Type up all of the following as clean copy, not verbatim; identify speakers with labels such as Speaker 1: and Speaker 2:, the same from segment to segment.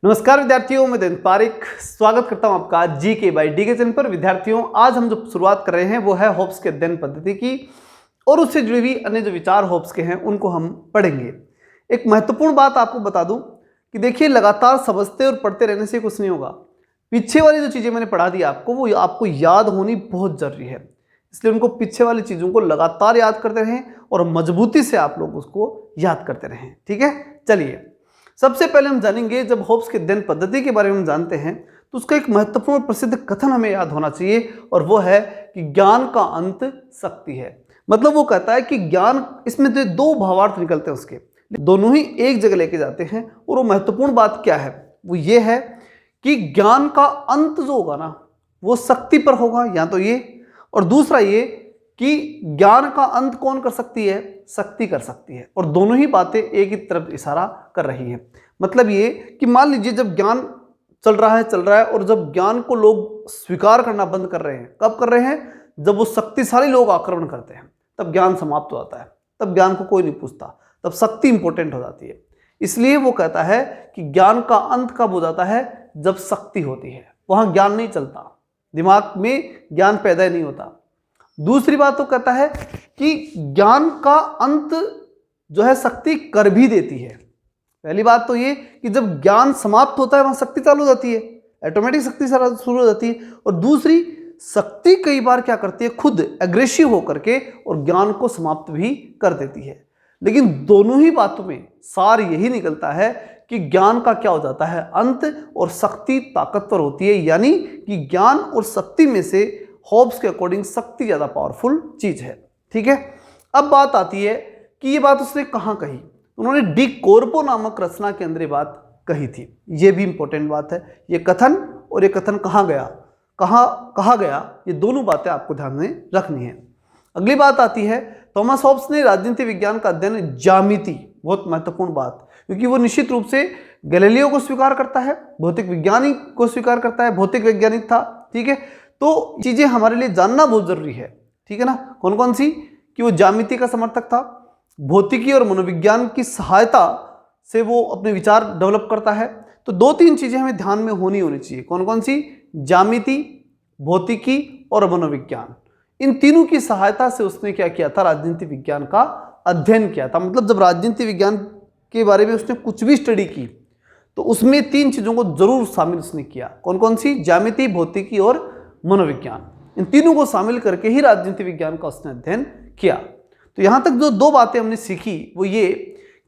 Speaker 1: नमस्कार विद्यार्थियों, मैं दिन पारिक स्वागत करता हूं आपका जीके बाय डीके चैनल पर। विद्यार्थियों, आज हम जो शुरुआत कर रहे हैं वो है होप्स के अध्ययन पद्धति की और उससे जुड़ी हुई अन्य जो विचार होप्स के हैं उनको हम पढ़ेंगे। एक महत्वपूर्ण बात आपको बता दूं कि देखिए, लगातार समझते और पढ़ते रहने से कुछ नहीं होगा। पीछे वाली जो चीज़ें मैंने पढ़ा दी आपको, वो आपको याद होनी बहुत जरूरी है। इसलिए उनको पीछे वाली चीज़ों को लगातार याद करते रहें और मजबूती से आप लोग उसको याद करते रहें। ठीक है, चलिए सबसे पहले हम जानेंगे, जब होप्स के अध्ययन पद्धति के बारे में हम जानते हैं तो उसका एक महत्वपूर्ण प्रसिद्ध कथन हमें याद होना चाहिए और वो है कि ज्ञान का अंत शक्ति है। मतलब वो कहता है कि ज्ञान, इसमें जो दो भावार्थ निकलते हैं उसके, दोनों ही एक जगह लेके जाते हैं। और वो महत्वपूर्ण बात क्या है, वो ये है कि ज्ञान का अंत जो होगा ना वो शक्ति पर होगा, या तो ये, और दूसरा ये कि ज्ञान का अंत कौन कर सकती है, शक्ति कर सकती है। और दोनों ही बातें एक ही तरफ इशारा कर रही है। मतलब ये कि मान लीजिए जब ज्ञान चल रहा है और जब ज्ञान को लोग स्वीकार करना बंद कर रहे हैं, कब कर रहे हैं, जब वो शक्तिशाली लोग आक्रमण करते हैं तब ज्ञान समाप्त हो जाता है, तब ज्ञान को कोई नहीं पूछता, तब शक्ति इंपॉर्टेंट हो जाती है। इसलिए वो कहता है कि ज्ञान का अंत कब हो जाता है, जब शक्ति होती है, वहां ज्ञान नहीं चलता, दिमाग में ज्ञान पैदा ही नहीं होता। दूसरी बात तो कहता है कि ज्ञान का अंत जो है शक्ति कर भी देती है। पहली बात तो ये कि जब ज्ञान समाप्त होता है वहां शक्ति चालू हो जाती है, ऑटोमेटिक शक्ति शुरू हो जाती है। और दूसरी, शक्ति कई बार क्या करती है, खुद एग्रेसिव होकर के और ज्ञान को समाप्त भी कर देती है। लेकिन दोनों ही बातों में सार यही निकलता है कि ज्ञान का क्या हो जाता है, अंत, और शक्ति ताकतवर होती है। यानी कि ज्ञान और शक्ति में से होब्स के अकॉर्डिंग शक्ति ज्यादा पावरफुल चीज है। ठीक है, अब बात आती है कि ये बात उसने कहां कही। उन्होंने डी कोर्पो नामक रचना के अंदर ये बात कही थी। ये भी इंपॉर्टेंट बात है। ये कथन और ये कथन कहां गया, कहां कहा गया, ये दोनों बातें आपको ध्यान में रखनी है। अगली बात आती है, थॉमस होब्स ने राजनीति विज्ञान का अध्ययन ज्यामिति, बहुत महत्वपूर्ण बात, क्योंकि वो निश्चित रूप से गैलीलियो को स्वीकार करता है, भौतिक वैज्ञानिक को स्वीकार करता है, भौतिक वैज्ञानिक था। ठीक है, तो चीजें हमारे लिए जानना बहुत जरूरी है। ठीक है ना, कौन कौन सी, कि वो ज्यामिति का समर्थक था, भौतिकी और मनोविज्ञान की सहायता से वो अपने विचार डेवलप करता है। तो दो तीन चीजें हमें ध्यान में होनी चाहिए। कौन कौन सी, ज्यामिति, भौतिकी और मनोविज्ञान। इन तीनों की सहायता से उसने क्या किया था, राजनीति विज्ञान का अध्ययन किया था। मतलब जब राजनीति विज्ञान के बारे में उसने कुछ भी स्टडी की तो उसमें तीन चीजों को जरूर शामिल उसने किया। कौन कौन सी, ज्यामिति, भौतिकी और मनोविज्ञान। इन तीनों को शामिल करके ही राजनीति विज्ञान का उसने अध्ययन किया। तो यहां तक जो दो बातें हमने सीखी वो ये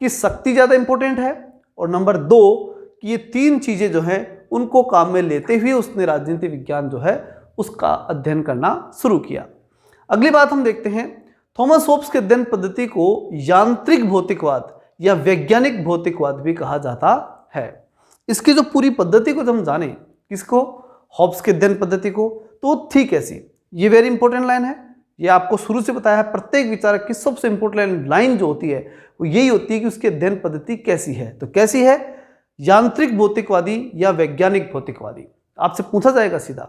Speaker 1: कि शक्ति ज्यादा इंपॉर्टेंट है, और नंबर दो कि ये तीन चीजें जो हैं उनको काम में लेते हुए उसने राजनीति विज्ञान जो है उसका अध्ययन करना शुरू किया। अगली बात हम देखते हैं, थॉमस होब्स के अध्ययन पद्धति को यांत्रिक भौतिकवाद या वैज्ञानिक भौतिकवाद भी कहा जाता है। इसकी जो पूरी पद्धति को जब हम जाने, किसको, होब्स के अध्ययन पद्धति को, तो थी कैसी, ये वेरी इंपॉर्टेंट लाइन है। ये आपको शुरू से बताया है, प्रत्येक विचारक की सबसे इंपॉर्टेंट लाइन जो होती है वो यही होती है कि उसकी अध्ययन पद्धति कैसी है। तो कैसी है, यांत्रिक भौतिकवादी या वैज्ञानिक भौतिकवादी। आपसे पूछा जाएगा सीधा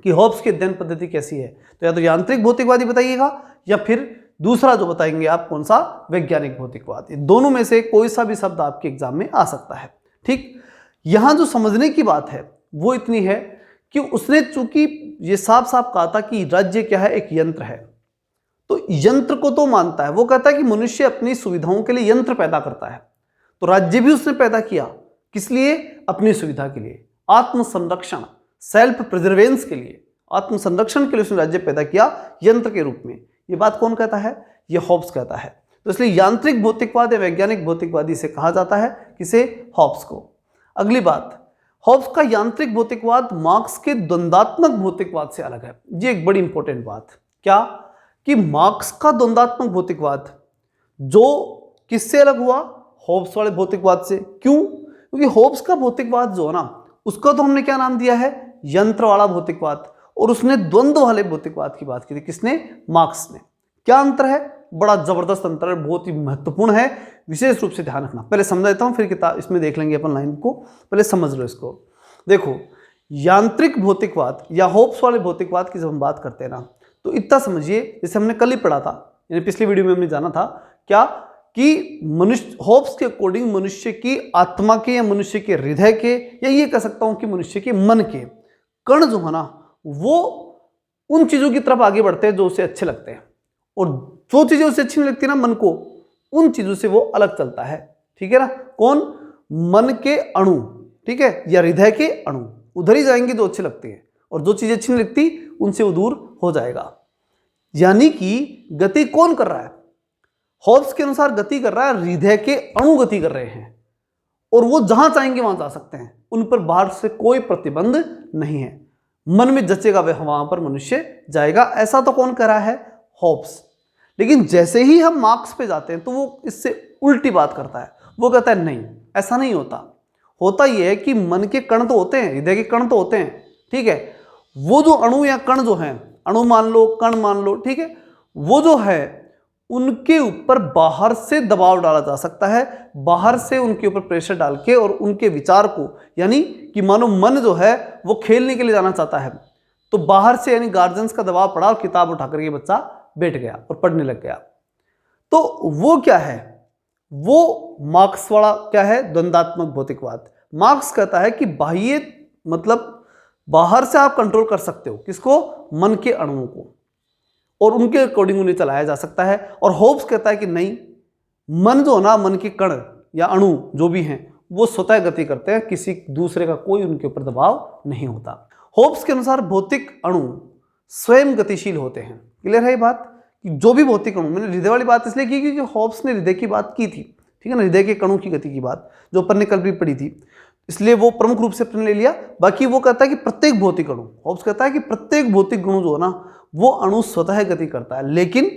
Speaker 1: कि होब्स की अध्ययन पद्धति कैसी है, तो या तो यांत्रिक भौतिकवादी बताइएगा या फिर दूसरा जो बताएंगे आप, कौन सा, वैज्ञानिक भौतिकवादी। दोनों में से कोई सा भी शब्द आपके एग्जाम में आ सकता है। ठीक, यहां जो समझने की बात है वो इतनी है कि उसने, चूंकि ये साफ साफ कहा था कि राज्य क्या है, एक यंत्र है, तो यंत्र को तो मानता है। वो कहता है कि मनुष्य अपनी सुविधाओं के लिए यंत्र पैदा करता है, तो राज्य भी उसने पैदा किया, किस लिए, अपनी सुविधा के लिए, आत्म संरक्षण, सेल्फ प्रिजर्वेंस के लिए, आत्म संरक्षण के लिए उसने राज्य पैदा किया यंत्र के रूप में। ये बात कौन कहता है, ये होब्स कहता है। तो इसलिए यांत्रिक भौतिकवाद या वैज्ञानिक भौतिकवादी से कहा जाता है, किसे, होब्स को। अगली बात, होब्स का यांत्रिक भौतिकवाद मार्क्स के द्वंद्वात्मक भौतिकवाद से अलग है। ये एक बड़ी इंपॉर्टेंट बात, क्या, कि मार्क्स का द्वंद्वात्मक भौतिकवाद जो किससे अलग हुआ, होब्स वाले भौतिकवाद से। क्यों, क्योंकि होब्स का भौतिकवाद जो है ना, उसका तो हमने क्या नाम दिया है, यंत्र वाला भौतिकवाद, और उसने द्वंद्व वाले भौतिकवाद की बात की थी, किसने, मार्क्स ने। क्या अंतर है, बड़ा जबरदस्त अंतर है, बहुत ही महत्वपूर्ण है, विशेष रूप से ध्यान रखना। पहले समझ देता हूं, फिर किताब इसमें देख लेंगे अपन लाइन को, पहले समझ लो इसको। देखो, यांत्रिक भौतिकवाद या होब्स वाले भौतिकवाद की जब हम बात करते हैं ना, तो इतना समझिए, जैसे हमने कल ही पढ़ा था, यानी पिछली वीडियो में हमने जाना था क्या, कि मनुष्य, होब्स के अकॉर्डिंग मनुष्य की आत्मा के या मनुष्य के हृदय के या ये कह सकता हूं कि मनुष्य के मन के कण जो है ना, वो उन चीजों की तरफ आगे बढ़ते हैं जो उसे अच्छे लगते हैं, और जो चीजें उसे अच्छी नहीं लगती ना मन को, उन चीजों से वो अलग चलता है। ठीक है ना? कौन? मन के अणु, ठीक है, या हृदय के अणु उधर ही जाएंगे जो अच्छे लगते हैं, और जो चीजें अच्छी नहीं लगती उनसे वो दूर हो जाएगा। यानी कि गति कौन कर रहा है? हॉब्स के अनुसार गति कर रहा है हृदय के अणु गति कर रहे हैं, और वो जहां चाहेंगे वहां जा सकते हैं, उन पर बाहर से कोई प्रतिबंध नहीं है। मन में जचेगा वहां पर मनुष्य जाएगा। ऐसा तो कौन कर रहा है? हॉब्स। लेकिन जैसे ही हम मार्क्स पे जाते हैं तो वो इससे उल्टी बात करता है। वो कहता है नहीं, ऐसा नहीं होता। होता यह है कि मन के कण तो होते हैं, हृदय के कण तो होते हैं, ठीक है, वो जो अणु या कण जो हैं, अणु मान लो, कण मान लो, ठीक है, वो जो है उनके ऊपर बाहर से दबाव डाला जा सकता है, बाहर से उनके ऊपर प्रेशर डाल के, और उनके विचार को, यानी कि मानो मन जो है वो खेलने के लिए जाना चाहता है, तो बाहर से यानी गार्जियंस का दबाव पड़ा और किताब उठाकर ये बच्चा बैठ गया और पढ़ने लग गया। तो वो क्या है? वो मार्क्स वाला क्या है? द्वंद्वात्मक भौतिकवाद। मार्क्स कहता है कि बाह्य मतलब बाहर से आप कंट्रोल कर सकते हो, किसको? मन के अणुओं को, और उनके अकॉर्डिंग उन्हें चलाया जा सकता है। और होब्स कहता है कि नहीं, मन जो ना, मन के कण या अणु जो भी हैं वो स्वतः गति करते हैं, किसी दूसरे का कोई उनके ऊपर दबाव नहीं होता। होब्स के अनुसार भौतिक अणु स्वयं गतिशील होते हैं। क्लियर है ये बात? कि जो भी भौतिक अणु, मैंने हृदय वाली बात इसलिए की क्योंकि होब्स ने हृदय की बात की थी, ठीक है ना, हृदय के कणों की गति की बात जो अपन ने कल भी पढ़ी थी, इसलिए वो प्रमुख रूप से अपने ले लिया। बाकी वो कहता है कि प्रत्येक भौतिक अणु, होब्स कहता है कि प्रत्येक भौतिक अणु जो है ना वो अणु स्वतः गति करता है। लेकिन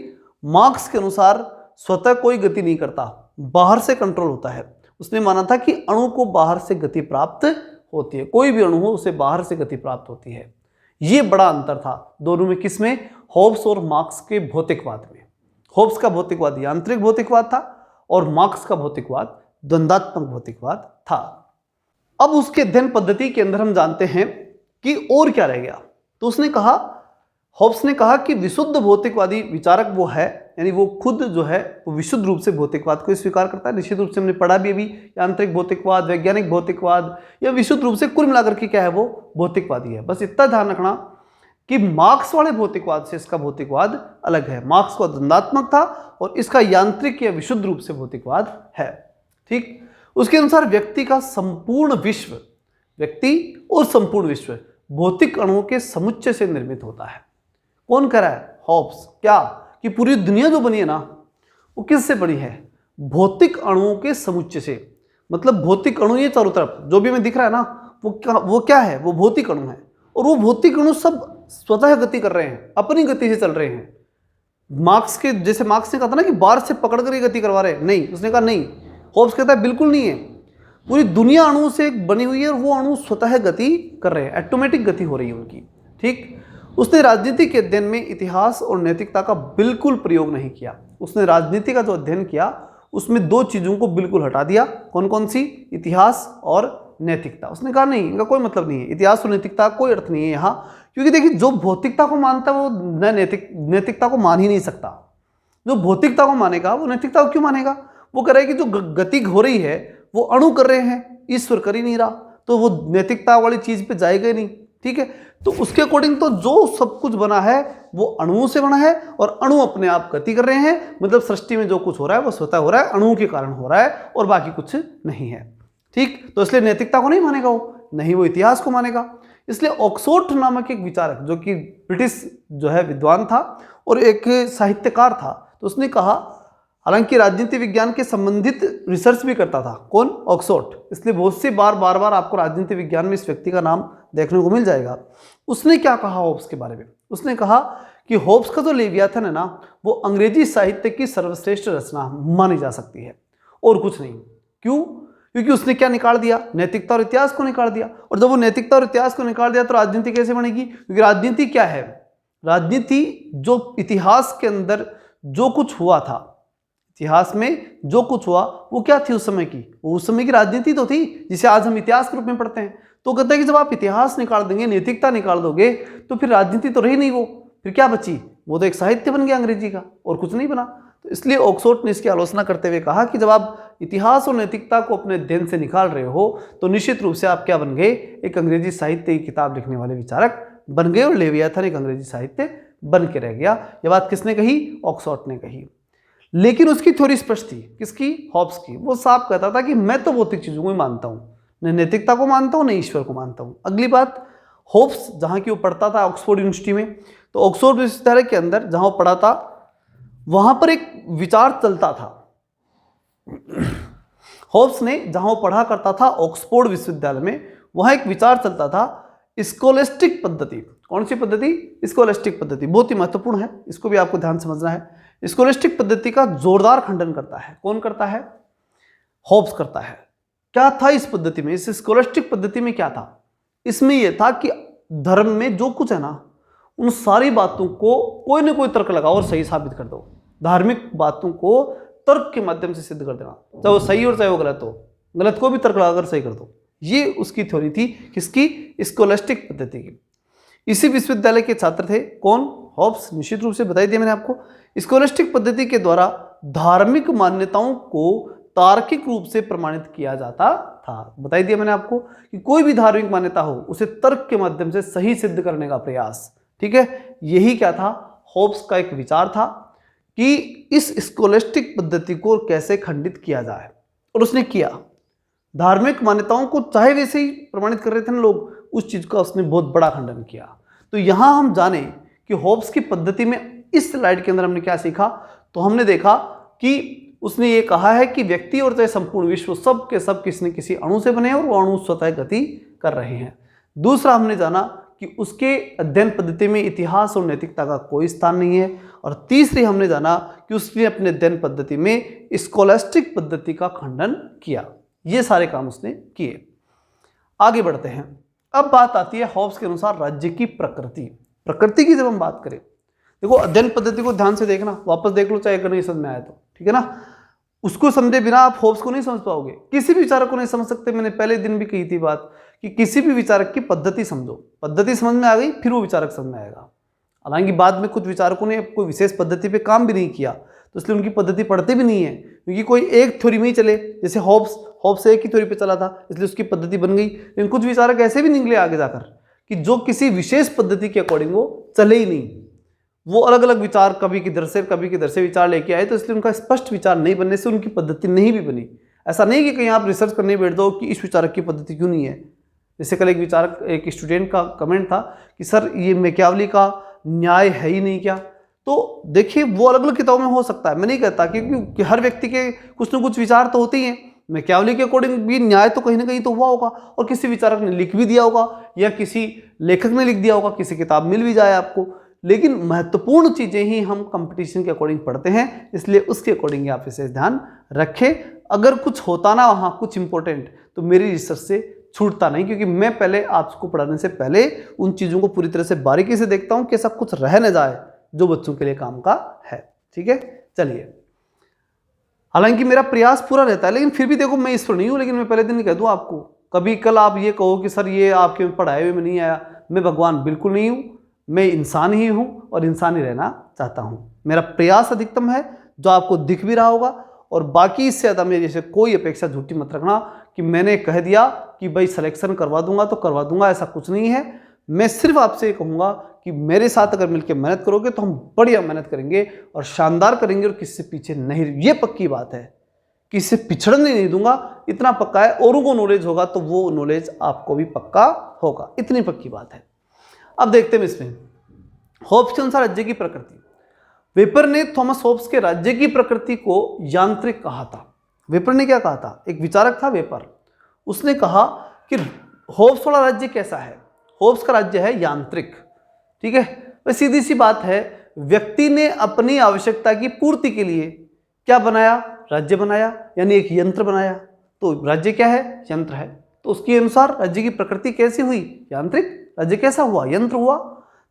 Speaker 1: मार्क्स के अनुसार स्वतः कोई गति नहीं करता, बाहर से कंट्रोल होता है। उसने माना था कि अणु को बाहर से गति प्राप्त होती है, कोई भी अणु हो उसे बाहर से गति प्राप्त होती है। ये बड़ा अंतर था दोनों में। किसमें? होब्स और मार्क्स के भौतिकवाद में। होब्स का भौतिकवाद यांत्रिक भौतिकवाद था और मार्क्स का भौतिकवाद द्वंद्वात्मक भौतिकवाद था। अब उसके अध्ययन पद्धति के अंदर हम जानते हैं कि और क्या रह गया। तो उसने कहा, होब्स ने कहा कि विशुद्ध भौतिकवादी विचारक वो है, यानी वो खुद जो है वो विशुद्ध रूप से भौतिकवाद को स्वीकार करता है। निश्चित रूप से हमने पढ़ा भी अभी, यांत्रिक भौतिकवाद, वैज्ञानिक भौतिकवाद, या विशुद्ध रूप से कुल मिलाकर के क्या है, वो भौतिकवादी है। बस इतना ध्यान रखना कि मार्क्स वाले भौतिकवाद से इसका भौतिकवाद अलग है। मार्क्स का द्वंद्वात्मक था और इसका यांत्रिक या विशुद्ध रूप से भौतिकवाद है। ठीक, उसके अनुसार व्यक्ति का संपूर्ण विश्व, व्यक्ति और संपूर्ण विश्व भौतिक अणुओं के समुच्चय से निर्मित होता है। कौन कह रहा है? होब्स। क्या? कि पूरी दुनिया जो बनी है ना वो किससे बनी है? भौतिक अणुओं के समुच्चय से। मतलब भौतिक अणु ये चारों तरफ जो भी हमें दिख रहा है ना वो क्या है? वो भौतिक अणु है, और वो भौतिक अणु सब स्वतः गति कर रहे हैं, अपनी गति से चल रहे हैं। मार्क्स के जैसे मार्क्स ने कहा था ना कि बाहर से पकड़ कर ये गति करवा रहे हैं, नहीं, उसने कहा नहीं। होब्स कहता है बिल्कुल नहीं है, पूरी दुनिया अणु से बनी हुई है और वो अणु स्वतः गति कर रहे हैं, ऑटोमेटिक गति हो रही है उनकी। ठीक, उसने राजनीति के अध्ययन में इतिहास और नैतिकता का बिल्कुल प्रयोग नहीं किया। उसने राजनीति का जो अध्ययन किया उसमें दो चीजों को बिल्कुल हटा दिया। कौन कौन सी? इतिहास और नैतिकता। उसने कहा नहीं, इनका कोई मतलब नहीं है, इतिहास और नैतिकता का कोई अर्थ नहीं है यहाँ। क्योंकि देखिए, जो भौतिकता को मानता है वो नैतिकता को मान ही नहीं सकता। जो भौतिकता को मानेगा वो नैतिकता को क्यों मानेगा? वो कह रहा है कि जो गति हो रही है वो अणु कर रहे हैं, ईश्वर कर ही नहीं रहा, तो वो नैतिकता वाली चीज पे जाएगा ही नहीं। ठीक है, तो उसके अकॉर्डिंग तो जो सब कुछ बना है वो अणुओं से बना है, और अणु अपने आप गति कर रहे हैं। मतलब सृष्टि में जो कुछ हो रहा है वो स्वतः हो रहा है, अणुओं के कारण हो रहा है, और बाकी कुछ नहीं है। ठीक, तो इसलिए नैतिकता को नहीं मानेगा वो, नहीं वो इतिहास को मानेगा। इसलिए ऑक्सफोर्ड नामक एक विचारक जो कि ब्रिटिश जो है विद्वान था और एक साहित्यकार था, तो उसने कहा, हालांकि राजनीति विज्ञान के संबंधित रिसर्च भी करता था। कौन? ऑक्सफोर्ड। इसलिए बहुत सी बार आपको राजनीति विज्ञान में इस व्यक्ति का नाम देखने को मिल जाएगा। उसने क्या कहा होब्स के बारे में? उसने कहा कि होब्स का जो लेवियाथन है ना वो अंग्रेजी साहित्य की सर्वश्रेष्ठ रचना मानी जा सकती है और कुछ नहीं। क्यों? क्योंकि उसने क्या निकाल दिया? नैतिकता और इतिहास को निकाल दिया। और जब वो नैतिकता और इतिहास को निकाल दिया तो राजनीति कैसे बनेगी? क्योंकि राजनीति क्या है? राजनीति जो इतिहास के अंदर जो कुछ हुआ था, इतिहास में जो कुछ हुआ वो क्या थी उस समय की? वो उस समय की राजनीति तो थी जिसे आज हम इतिहास के रूप में पढ़ते हैं। तो कहते हैं कि जब आप इतिहास निकाल देंगे, नैतिकता निकाल दोगे, तो फिर राजनीति तो रही नहीं, वो फिर क्या बची? वो तो एक साहित्य बन गया अंग्रेजी का और कुछ नहीं बना। तो इसलिए ऑक्सफोर्ड ने इसकी आलोचना करते हुए कहा कि जब आप इतिहास और नैतिकता को अपने अध्ययन से निकाल रहे हो तो निश्चित रूप से आप क्या बन गए, एक अंग्रेजी साहित्य की किताब लिखने वाले विचारक बन गए, और लेवियाथन एक अंग्रेजी साहित्य बन के रह गया। यह बात किसने कही? ऑक्सफोर्ड ने कही। लेकिन उसकी थ्योरी स्पष्ट थी, किसकी? हॉब्स की। वो साफ कहता था कि मैं तो भौतिक चीजों को ही मानता हूँ, न नैतिकता को मानता हूँ, न ईश्वर को मानता हूँ। अगली बात, होब्स जहाँ की वो पढ़ता था ऑक्सफोर्ड यूनिवर्सिटी में, तो ऑक्सफोर्ड विश्वविद्यालय के अंदर जहाँ वो पढ़ा था वहाँ पर एक विचार चलता था। होब्स ने जहाँ वो पढ़ा करता था ऑक्सफोर्ड विश्वविद्यालय में, वहाँ एक विचार चलता था स्कोलेस्टिक पद्धति। कौन सी पद्धति? स्कोलेस्टिक पद्धति। बहुत ही महत्वपूर्ण है, इसको भी आपको ध्यान समझना है। स्कोलेस्टिक पद्धति का जोरदार खंडन करता है। कौन करता है? होब्स करता है। क्या था इस पद्धति में, इस स्कोलेस्टिक पद्धति में क्या था? इसमें यह था कि धर्म में जो कुछ है ना, उन सारी बातों को कोई ना कोई तर्क लगाओ और सही साबित कर दो। धार्मिक बातों को तर्क के माध्यम से सिद्ध कर देना, चाहे वो सही और चाहे वो गलत हो, गलत को भी तर्क लगाकर सही कर दो। ये उसकी थ्योरी थी, किसकी? स्कोलेस्टिक पद्धति की। इसी विश्वविद्यालय के छात्र थे कौन? हॉब्स। निश्चित रूप से बताई दिया मैंने आपको। स्कोलेस्टिक पद्धति के द्वारा धार्मिक मान्यताओं को तार्किक रूप से प्रमाणित किया जाता था। बताई दिया मैंने आपको कि कोई भी धार्मिक मान्यता हो उसे तर्क के माध्यम से सही सिद्ध करने का प्रयास। ठीक है, यही क्या था? हॉब्स का एक विचार था कि इस स्कोलेस्टिक पद्धति को कैसे खंडित किया जाए, और उसने किया। धार्मिक मान्यताओं को चाहे वैसे ही प्रमाणित कर रहे थे ना लोग, उस चीज का उसने बहुत बड़ा खंडन किया। तो यहां हम जाने कि हॉब्स की पद्धति में इस स्लाइड के अंदर हमने क्या सीखा, तो हमने देखा कि उसने ये कहा है कि व्यक्ति और चाहे संपूर्ण विश्व सब के सब किसी न किसी अणु से बने और वो अणु स्वतः गति कर रहे हैं। दूसरा हमने जाना कि उसके अध्ययन पद्धति में इतिहास और नैतिकता का कोई स्थान नहीं है। और तीसरी हमने जाना कि उसने अपने अध्ययन पद्धति में स्कोलेस्टिक पद्धति का खंडन किया। ये सारे काम उसने किए। आगे बढ़ते हैं। अब बात आती है हॉब्स के अनुसार राज्य की प्रकृति। प्रकृति की जब हम बात करें, देखो अध्ययन पद्धति को ध्यान से देखना, वापस देख लो चाहे अगर नहीं समझ में आया तो, ठीक है ना। उसको समझे बिना आप हॉब्स को नहीं समझ पाओगे, किसी भी विचारक को नहीं समझ सकते। मैंने पहले दिन भी कही थी बात कि किसी भी विचारक की पद्धति समझो, पद्धति समझ में आ गई फिर वो विचारक समझ में आएगा। हालांकि बाद में कुछ विचारकों ने कोई विशेष पद्धति पे काम भी नहीं किया, तो इसलिए उनकी पद्धति पढ़ते भी नहीं है, क्योंकि कोई एक थ्योरी में ही चले। जैसे हॉब्स एक ही थ्योरी पे चला था, इसलिए उसकी पद्धति बन गई। लेकिन कुछ विचारक ऐसे भी निकले आगे जाकर कि जो किसी विशेष पद्धति के अकॉर्डिंग वो चले ही नहीं, वो अलग अलग विचार कभी किधर से कभी किधर से विचार लेके आए, तो इसलिए उनका स्पष्ट विचार नहीं बनने से उनकी पद्धति नहीं भी बनी। ऐसा नहीं कि कहीं आप रिसर्च करने बैठ जाओ कि इस विचारक की पद्धति क्यों नहीं है। जैसे कल एक स्टूडेंट का कमेंट था कि सर ये मैकियावली का न्याय है ही नहीं क्या। तो देखिए वो अलग अलग किताबों में हो सकता है, मैं नहीं कहता, क्योंकि हर व्यक्ति के कुछ ना कुछ विचार तो होते ही हैं। मैकियावली के अकॉर्डिंग भी न्याय तो कहीं ना कहीं तो हुआ होगा, और किसी विचारक ने लिख भी दिया होगा या किसी लेखक ने लिख दिया होगा, किसी किताब मिल भी जाए आपको। लेकिन महत्वपूर्ण चीजें ही हम कंपटीशन के अकॉर्डिंग पढ़ते हैं, इसलिए उसके अकॉर्डिंग आप इसे ध्यान रखें। अगर कुछ होता ना वहाँ कुछ इंपॉर्टेंट, तो मेरी रिसर्च से छूटता नहीं, क्योंकि मैं पहले आपको पढ़ाने से पहले उन चीज़ों को पूरी तरह से बारीकी से देखता हूँ कि ऐसा कुछ रह न जाए जो बच्चों के लिए काम का है। ठीक है, चलिए। हालांकि मेरा प्रयास पूरा रहता है, लेकिन फिर भी देखो मैं ईश्वर नहीं हूँ। लेकिन मैं पहले दिन कह दूँ आपको, कभी कल आप ये कहो कि सर ये आपके पढ़ाए हुए में नहीं आया, मैं भगवान बिल्कुल नहीं हूँ, मैं इंसान ही हूँ और इंसान ही रहना चाहता हूँ। मेरा प्रयास अधिकतम है जो आपको दिख भी रहा होगा, और बाकी इससे ज़्यादा मेरी जैसे कोई अपेक्षा झूठी मत रखना कि मैंने कह दिया कि भाई सिलेक्शन करवा दूंगा तो करवा दूंगा, ऐसा कुछ नहीं है। मैं सिर्फ आपसे ये कहूँगा कि मेरे साथ अगर मिलकर मेहनत करोगे तो हम बढ़िया मेहनत करेंगे और शानदार करेंगे, और किसी से पीछे नहीं, ये पक्की बात है, किसी से पिछड़ने नहीं दूंगा, इतना पक्का है। औरों को नॉलेज होगा तो वो नॉलेज आपको भी पक्का होगा, इतनी पक्की बात है। अब देखते हैं इसमें हॉब्स के अनुसार राज्य की प्रकृति। वेपर ने थॉमस हॉब्स के राज्य की प्रकृति को यांत्रिक कहा था। वेपर ने क्या कहा था? एक विचारक था वेपर, उसने कहा कि हॉब्स वाला राज्य कैसा है? हॉब्स का राज्य है यांत्रिक। ठीक है, वह सीधी सी बात है, व्यक्ति ने अपनी आवश्यकता की पूर्ति के लिए क्या बनाया? राज्य बनाया, यानी एक यंत्र बनाया। तो राज्य क्या है? यंत्र है। तो उसके अनुसार राज्य की प्रकृति कैसी हुई? यांत्रिक। राज्य कैसा हुआ? यंत्र हुआ।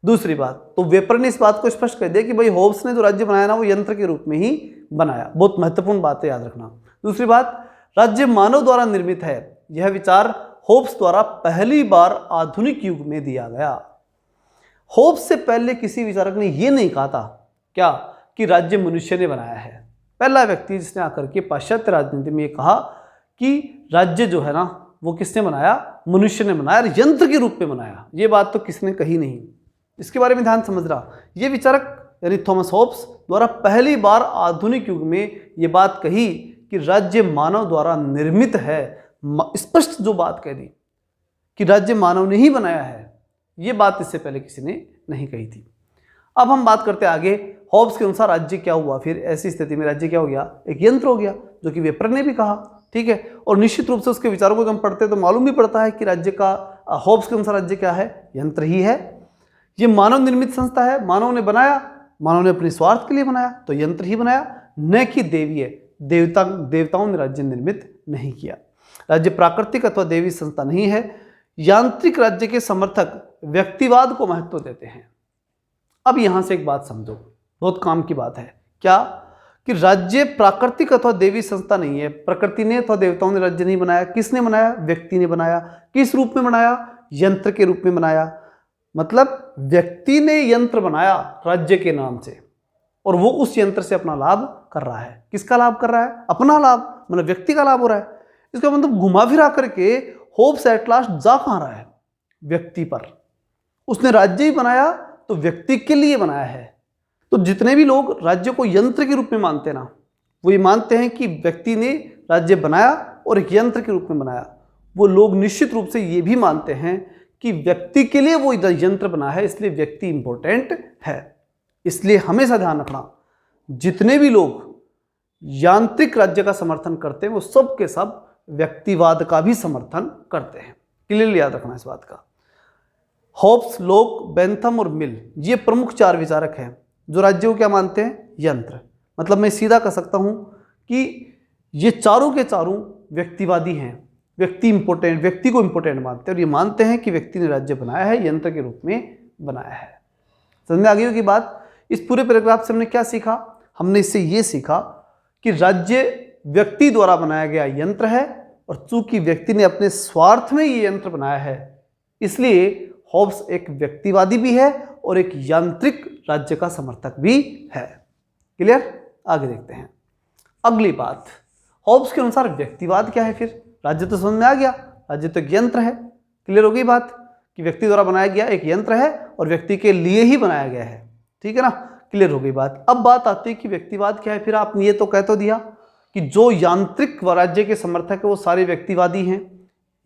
Speaker 1: दूसरी बात, तो वेपर ने इस बात को स्पष्ट कर दिया कि भाई हॉब्स ने जो राज्य बनाया ना वो यंत्र के रूप में ही बनाया। बहुत महत्वपूर्ण बात है, याद रखना। दूसरी बात, राज्य मानव द्वारा निर्मित है। यह विचार हॉब्स द्वारा पहली बार आधुनिक युग में दिया गया। हॉब्स से पहले किसी विचारक ने यह नहीं कहा था क्या कि राज्य मनुष्य ने बनाया है। पहला व्यक्ति जिसने आकर के पाश्चात्य राजनीति में ये कहा कि राज्य जो है ना वो किसने बनाया, मनुष्य ने बनाया, और यंत्र के रूप में बनाया। ये बात तो किसने कही नहीं, इसके बारे में ध्यान समझ रहा। ये विचारक यानी थॉमस हॉब्स द्वारा पहली बार आधुनिक युग में ये बात कही कि राज्य मानव द्वारा निर्मित है। स्पष्ट जो बात कह दी कि राज्य मानव ने ही बनाया है, ये बात इससे पहले किसी ने नहीं कही थी। अब हम बात करते आगे। हॉब्स के अनुसार राज्य क्या हुआ, फिर ऐसी स्थिति में राज्य क्या हो गया, एक यंत्र हो गया, जो कि वेपर ने भी कहा, ठीक है। और निश्चित रूप से उसके विचारों को हम पढ़ते तो मालूम भी पड़ता है कि राज्य का, हॉब्स के अनुसार राज्य क्या है, यंत्र ही है। ये मानव निर्मित संस्था है, मानव ने बनाया, मानव ने अपने स्वार्थ के लिए बनाया, तो यंत्र ही बनाया, न कि देवीय देवताओं ने राज्य निर्मित नहीं किया। राज्य प्राकृतिक अथवा देवी संस्था नहीं है। यांत्रिक राज्य के समर्थक व्यक्तिवाद को महत्व देते हैं। अब यहां से एक बात समझो, बहुत काम की बात है, क्या कि राज्य प्राकृतिक अथवा देवी संस्था नहीं है। प्रकृति ने अथवा देवताओं ने राज्य नहीं बनाया। किसने बनाया, व्यक्ति ने बनाया। किस रूप में बनाया, यंत्र के रूप में बनाया। मतलब व्यक्ति ने यंत्र बनाया राज्य के नाम से, और वो उस यंत्र से अपना लाभ कर रहा है। किसका लाभ कर रहा है, अपना लाभ, मतलब व्यक्ति का लाभ हो रहा है। इसका मतलब घुमा फिरा करके होब्स एट लास्ट जा कहां रहा है, व्यक्ति पर। उसने राज्य ही बनाया तो व्यक्ति के लिए बनाया है। तो जितने भी लोग राज्य को यंत्र के रूप में मानते हैं ना, वो ये मानते हैं कि व्यक्ति ने राज्य बनाया और एक यंत्र के रूप में बनाया। वो लोग निश्चित रूप से ये भी मानते हैं कि व्यक्ति के लिए वो यंत्र बना है, इसलिए व्यक्ति इंपॉर्टेंट है। इसलिए हमेशा ध्यान रखना, जितने भी लोग यांत्रिक राज्य का समर्थन करते हैं वो सब के सब व्यक्तिवाद का भी समर्थन करते हैं। क्लियरली याद रखना इस बात का। हॉब्स, लोक, बेंथम और मिल, ये प्रमुख चार विचारक हैं जो राज्य को क्या मानते हैं, यंत्र। मतलब मैं सीधा कह सकता हूं कि ये चारों के चारों व्यक्तिवादी हैं। व्यक्ति इंपॉर्टेंट, व्यक्ति को इंपॉर्टेंट मानते हैं, और ये मानते हैं कि व्यक्ति ने राज्य बनाया है, यंत्र के रूप में बनाया है। समझ में आ गई होगी बात। इस पूरे पैराग्राफ से हमने क्या सीखा, हमने इससे ये सीखा कि राज्य व्यक्ति द्वारा बनाया गया यंत्र है, और चूंकि व्यक्ति ने अपने स्वार्थ में ये यंत्र बनाया है, इसलिए हॉब्स एक व्यक्तिवादी भी है और एक यांत्रिक राज्य का समर्थक भी है। क्लियर, आगे देखते हैं अगली बात। हॉब्स के अनुसार व्यक्तिवाद क्या है, फिर राज्य तो समझ में आ गया, राज्य तो एक यंत्र है। क्लियर हो गई बात कि व्यक्ति द्वारा बनाया गया एक यंत्र है और व्यक्ति के लिए ही बनाया गया है, ठीक है ना। क्लियर हो गई बात। अब बात आती है कि व्यक्तिवाद क्या है। फिर आपने ये तो कह तो दिया कि जो यांत्रिक राज्य के समर्थक है वो सारे व्यक्तिवादी हैं,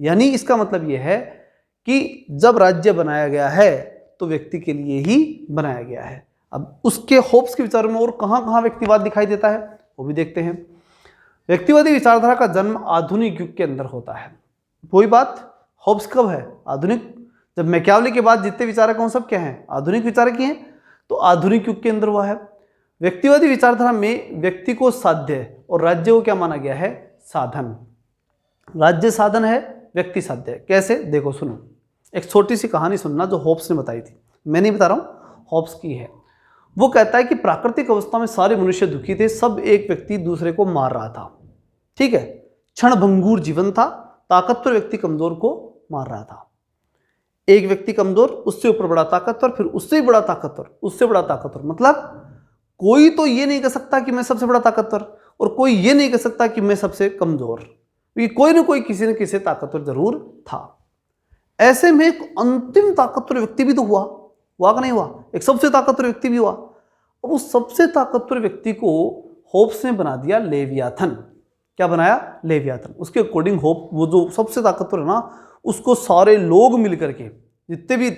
Speaker 1: यानी इसका मतलब ये है कि जब राज्य बनाया गया है तो व्यक्ति के लिए ही बनाया गया है। अब उसके हॉब्स के विचारों में और कहाँ कहाँ व्यक्तिवाद दिखाई देता है वो भी देखते हैं। व्यक्तिवादी विचारधारा का जन्म आधुनिक युग के अंदर होता है। वही बात, हॉब्स कब है, आधुनिक। जब मैकियावली के बाद जितने विचारक हैं वो सब क्या हैं, आधुनिक विचारक ही हैं। तो आधुनिक युग के अंदर हुआ है। व्यक्तिवादी विचारधारा में व्यक्ति को साध्य और राज्य को क्या माना गया है, साधन। राज्य साधन है, व्यक्ति साध्य है। कैसे, देखो सुनो, एक छोटी सी कहानी सुनना जो हॉब्स ने बताई थी। मैं नहीं बता रहा हूँ, हॉब्स की है। वो कहता है कि प्राकृतिक अवस्था में सारे मनुष्य दुखी थे, सब एक व्यक्ति दूसरे को मार रहा था, ठीक है। क्षणभंगुर जीवन था, ताकतवर व्यक्ति कमजोर को मार रहा था। एक व्यक्ति कमजोर, उससे ऊपर बड़ा ताकतवर, फिर उससे बड़ा ताकतवर, उससे बड़ा ताकतवर। मतलब कोई तो ये नहीं कह सकता कि मैं सबसे बड़ा ताकतवर, और कोई ये नहीं कह सकता कि मैं सबसे कमजोर, क्योंकि कोई ना कोई किसी न किसी ताकतवर जरूर था। ऐसे में एक अंतिम ताकतवर व्यक्ति भी तो हुआ कि नहीं हुआ, एक सबसे ताकतवर व्यक्ति भी हुआ। अब उस सबसे ताकतवर व्यक्ति को होब्स ने बना दिया लेवियाथन। क्या बनाया, लेवियाथन। उसके अकॉर्डिंग होप, वो जो सबसे ताकतवर है ना, उसको सारे लोग मिलकर के, जितने भी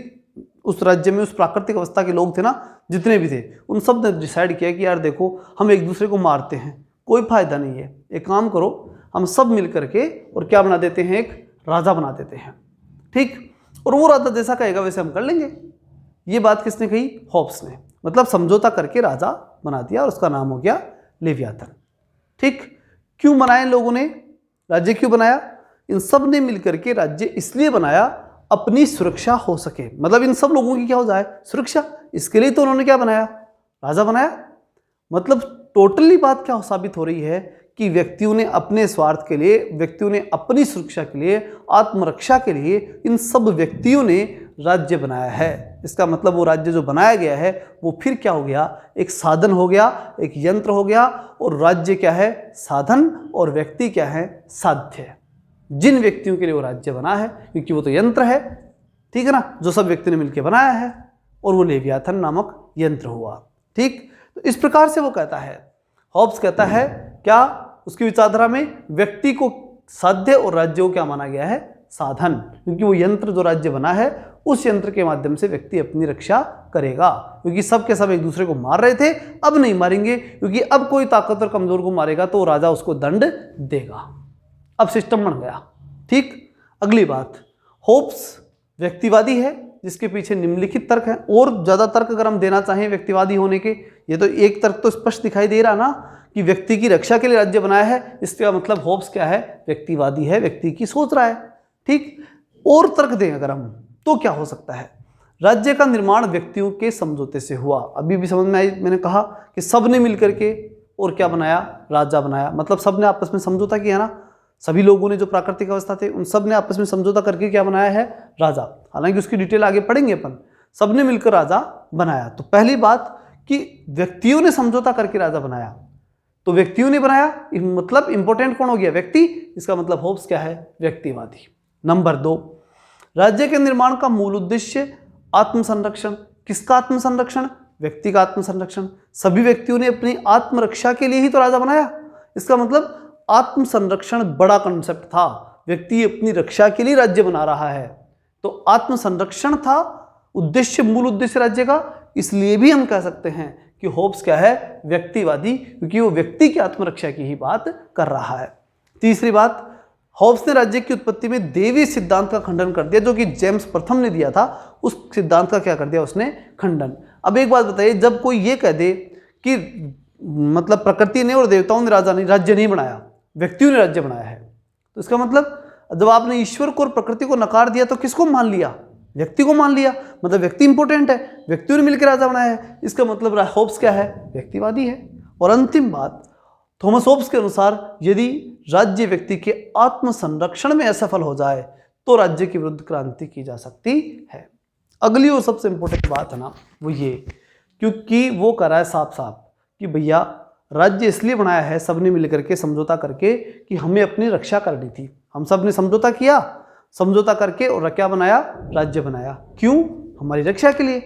Speaker 1: उस राज्य में उस प्राकृतिक अवस्था के लोग थे ना, जितने भी थे, उन सब ने डिसाइड किया कि यार देखो, हम एक दूसरे को मारते हैं, कोई फायदा नहीं है, एक काम करो, हम सब मिल करके और क्या बना देते हैं, एक राजा बना देते हैं, ठीक। और वो राजा जैसा कहेगा वैसे हम कर लेंगे। ये बात किसने कही, हॉब्स ने। मतलब समझौता करके राजा बना दिया और उसका नाम हो गया लेवियाथन, ठीक। क्यों बनाया इन लोगों ने राज्य, क्यों बनाया, इन सब ने मिलकर के राज्य इसलिए बनाया अपनी सुरक्षा हो सके। मतलब इन सब लोगों की क्या हो जाए, सुरक्षा। इसके लिए तो उन्होंने क्या बनाया, राजा बनाया। मतलब टोटली बात क्या साबित हो रही है कि व्यक्तियों ने अपने स्वार्थ के लिए, व्यक्तियों ने अपनी सुरक्षा के लिए, आत्मरक्षा के लिए, इन सब व्यक्तियों ने राज्य बनाया है। इसका मतलब वो राज्य जो बनाया गया है वो फिर क्या हो गया, एक साधन हो गया, एक यंत्र हो गया। और राज्य क्या है, साधन, और व्यक्ति क्या है, साध्य। जिन व्यक्तियों के लिए वो राज्य बना है, क्योंकि वो तो यंत्र है, ठीक है ना, जो सब व्यक्ति ने मिलकर बनाया है, और वो लेवियाथन नामक यंत्र हुआ। ठीक, तो इस प्रकार से वो कहता है, हॉब्स कहता है क्या, उसकी विचारधारा में व्यक्ति को साध्य और राज्य को क्या माना गया है, साधन, क्योंकि वो यंत्र जो राज्य बना है उस यंत्र के माध्यम से व्यक्ति अपनी रक्षा करेगा। क्योंकि सब के सब एक दूसरे को मार रहे थे, अब नहीं मारेंगे, क्योंकि अब कोई ताकतवर कमजोर को मारेगा तो राजा उसको दंड देगा। अब सिस्टम बन गया। ठीक, अगली बात, होब्स व्यक्तिवादी है, जिसके पीछे निम्नलिखित तर्क हैं। और ज्यादा तर्क अगर हम देना चाहें व्यक्तिवादी होने के, ये तो एक तर्क तो स्पष्ट दिखाई दे रहा ना कि व्यक्ति की रक्षा के लिए राज्य बनाया है, इसका मतलब होब्स क्या है, व्यक्तिवादी है, व्यक्ति की सोच रहा है। ठीक, और तर्क दें अगर हम तो क्या हो सकता है, राज्य का निर्माण व्यक्तियों के समझौते से हुआ। अभी भी समझ में आई, मैंने कहा कि सब ने मिलकर के और क्या बनाया, राजा बनाया। मतलब सब ने आपस में समझौता किया ना, सभी लोगों ने जो प्राकृतिक अवस्था थे उन सब ने आपस में समझौता करके क्या बनाया है, राजा। हालांकि उसकी डिटेल आगे पढ़ेंगे अपन, सब ने मिलकर राजा बनाया। तो पहली बात कि व्यक्तियों ने समझौता करके राजा बनाया, तो व्यक्तियों ने बनाया, मतलब इंपॉर्टेंट कौन हो गया, व्यक्ति। इसका मतलब होब्स क्या है, व्यक्तिवादी। नंबर 2, राज्य के निर्माण का मूल उद्देश्य आत्मसंरक्षण। किसका आत्मसंरक्षण, व्यक्ति का आत्मसंरक्षण। सभी व्यक्तियों ने अपनी आत्मरक्षा के लिए ही तो राजा बनाया। इसका मतलब आत्मसंरक्षण बड़ा कंसेप्ट था, व्यक्ति अपनी रक्षा के लिए राज्य बना रहा है, तो आत्मसंरक्षण था उद्देश्य, मूल उद्देश्य राज्य का। इसलिए भी हम कह सकते हैं कि होब्स क्या है, व्यक्तिवादी, क्योंकि वो व्यक्ति की आत्मरक्षा की ही बात कर रहा है। तीसरी बात, होब्स ने राज्य की उत्पत्ति में देवी सिद्धांत का खंडन कर दिया, जो कि जेम्स प्रथम ने दिया था, उस सिद्धांत का क्या कर दिया उसने, खंडन। अब एक बात बताइए, जब कोई ये कह दे कि मतलब प्रकृति ने और देवताओं ने राज्य नहीं बनाया, व्यक्तियों ने राज्य बनाया है, तो इसका मतलब जब आपने ईश्वर को और प्रकृति को नकार दिया तो किसको मान लिया, व्यक्ति को मान लिया। मतलब व्यक्ति इंपॉर्टेंट है, व्यक्तियों ने मिलकर राजा बनाया है, इसका मतलब होब्स क्या है, व्यक्तिवादी है। और अंतिम बात, थॉमस होब्स के अनुसार यदि राज्य व्यक्ति के आत्मसंरक्षण में असफल हो जाए तो राज्य के विरुद्ध क्रांति की जा सकती है। अगली और सबसे इंपॉर्टेंट बात है ना वो ये, क्योंकि वो कह रहा है साफ साफ कि भैया राज्य इसलिए बनाया है सबने मिलकर के समझौता करके कि हमें अपनी रक्षा करनी थी। हम सब ने समझौता किया, समझौता करके और क्या बनाया, राज्य बनाया। क्यों, हमारी रक्षा के लिए।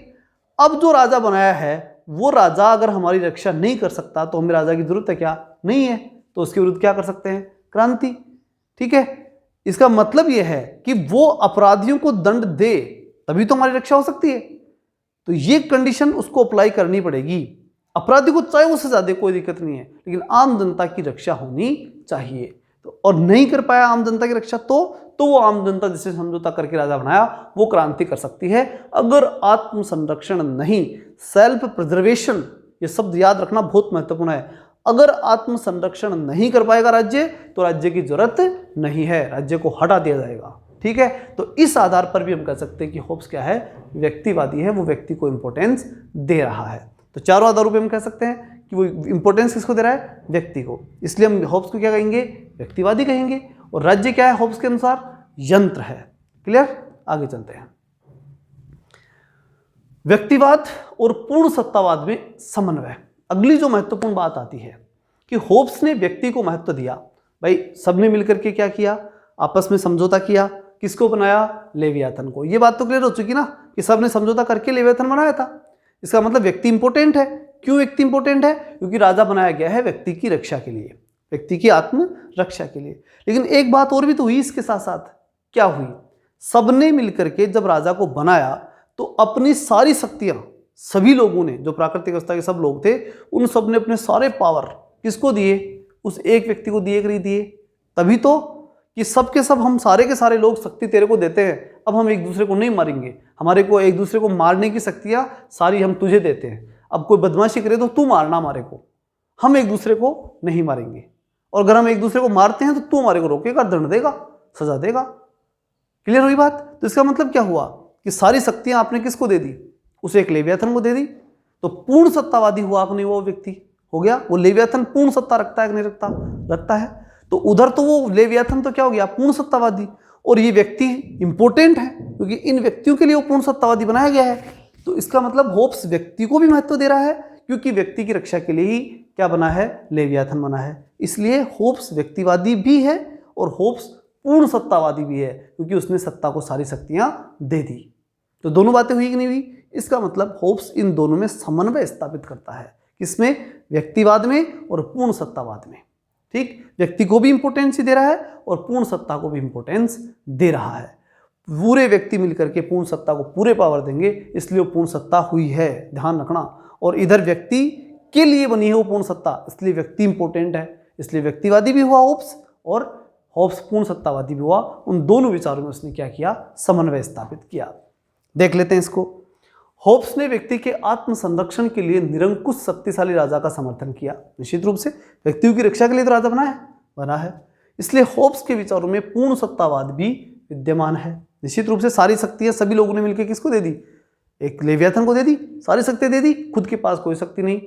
Speaker 1: अब जो राजा बनाया है वो राजा अगर हमारी रक्षा नहीं कर सकता तो हमें राजा की जरूरत है क्या, नहीं है, तो उसके विरुद्ध क्या कर सकते हैं, क्रांति। ठीक है, इसका मतलब यह है कि वो अपराधियों को दंड दे तभी तो हमारी रक्षा हो सकती है। तो ये कंडीशन उसको अप्लाई करनी पड़ेगी। अपराधी को चाहे वो सजा दे, कोई दिक्कत नहीं है, लेकिन आम जनता की रक्षा होनी चाहिए। तो और नहीं कर पाया आम जनता की रक्षा तो वो आम जनता जिसे समझौता करके राजा बनाया वो क्रांति कर सकती है। अगर आत्मसंरक्षण नहीं, सेल्फ प्रिजर्वेशन, ये शब्द याद रखना बहुत महत्वपूर्ण है। अगर आत्मसंरक्षण नहीं कर पाएगा राज्य तो राज्य की जरूरत नहीं है, राज्य को हटा दिया जाएगा। ठीक है, तो इस आधार पर भी हम कह सकते हैं कि होब्स क्या है, व्यक्तिवादी है, वो व्यक्ति को इंपॉर्टेंस दे रहा है। तो चारों आधारों पे हम कह सकते हैं कि वो इंपॉर्टेंस किसको दे रहा है, व्यक्ति को। इसलिए हम होब्स को क्या कहेंगे, व्यक्तिवादी कहेंगे। और राज्य क्या है होब्स के अनुसार, यंत्र है। क्लियर, आगे चलते हैं। व्यक्तिवाद और पूर्ण सत्तावाद में समन्वय। अगली जो महत्वपूर्ण बात आती है कि होब्स ने व्यक्ति को महत्व दिया। भाई सबने मिलकर के क्या किया, आपस में समझौता किया, किसको बनाया, लेवियाथन को। ये बात तो क्लियर हो चुकी ना कि सबने समझौता करके लेवियाथन बनाया था। इसका मतलब व्यक्ति इंपॉर्टेंट है। क्यों व्यक्ति इंपॉर्टेंट है, क्योंकि राजा बनाया गया है व्यक्ति की रक्षा के लिए, व्यक्ति की आत्म रक्षा के लिए। लेकिन एक बात और भी तो हुई इसके साथ साथ, क्या हुई, सबने मिलकर के जब राजा को बनाया तो अपनी सारी शक्तियां, सभी लोगों ने, जो प्राकृतिक अवस्था के सब लोग थे, उन सब ने अपने सारे पावर किसको दिए, उस एक व्यक्ति को दिए। तभी तो कि सब के सब, हम सारे के सारे लोग शक्ति तेरे को देते हैं, अब हम एक दूसरे को नहीं मारेंगे, हमारे को एक दूसरे को मारने की शक्तियां सारी हम तुझे देते हैं। अब कोई बदमाशी करे तो तू मारना हमारे को, हम एक दूसरे को नहीं मारेंगे। और अगर हम एक दूसरे को मारते हैं तो तू हमारे को रोकेगा, दंड देगा, सजा देगा। क्लियर हुई बात। तो इसका मतलब क्या हुआ कि सारी शक्तियां आपने किसको दे दी, उसे एक लेवियाथन को दे दी। तो पूर्ण सत्तावादी हुआ आपने, वो व्यक्ति हो गया। वो लेवियाथन पूर्ण सत्ता रखता है कि नहीं रखता, रखता है। तो उधर तो वो लेवियाथन तो क्या हो गया, पूर्ण सत्तावादी, और ये व्यक्ति इंपॉर्टेंट है, क्योंकि इन व्यक्तियों के लिए वो पूर्ण सत्तावादी बनाया गया है। तो इसका मतलब होब्स व्यक्ति को भी महत्व दे रहा है, क्योंकि व्यक्ति की रक्षा के लिए ही क्या बना है, लेवियाथन बना है। इसलिए होब्स व्यक्तिवादी भी है और होब्स पूर्ण सत्तावादी भी है, क्योंकि उसने सत्ता को सारी शक्तियां दे दी। तो दोनों बातें हुई कि नहीं हुई? इसका मतलब होब्स इन दोनों में समन्वय स्थापित करता है। किसमें? व्यक्तिवाद में और पूर्ण सत्तावाद में। ठीक, व्यक्ति को भी इंपोर्टेंस दे रहा है और पूर्ण सत्ता को भी इंपोर्टेंस दे रहा है। पूरे व्यक्ति मिलकर के पूर्ण सत्ता को पूरे पावर देंगे, इसलिए वो पूर्ण सत्ता हुई है, ध्यान रखना। और इधर व्यक्ति के लिए बनी है वो पूर्ण सत्ता, इसलिए व्यक्ति इंपोर्टेंट है, इसलिए व्यक्तिवादी भी हुआ होब्स और होब्स पूर्ण सत्तावादी भी हुआ। उन दोनों विचारों में उसने क्या किया? समन्वय स्थापित किया। देख लेते हैं इसको। होब्स ने व्यक्ति के आत्म संरक्षण के लिए निरंकुश शक्तिशाली राजा का समर्थन किया। निश्चित रूप से व्यक्तियों की रक्षा के लिए तो राजा बना है। इसलिए होब्स के विचारों में पूर्ण सत्तावाद भी विद्यमान है। निश्चित रूप से सारी शक्तियां सभी लोगों ने मिलकर किसको दे दी? एक लेवियाथन को दे दी, सारी शक्ति दे दी, खुद के पास कोई शक्ति नहीं।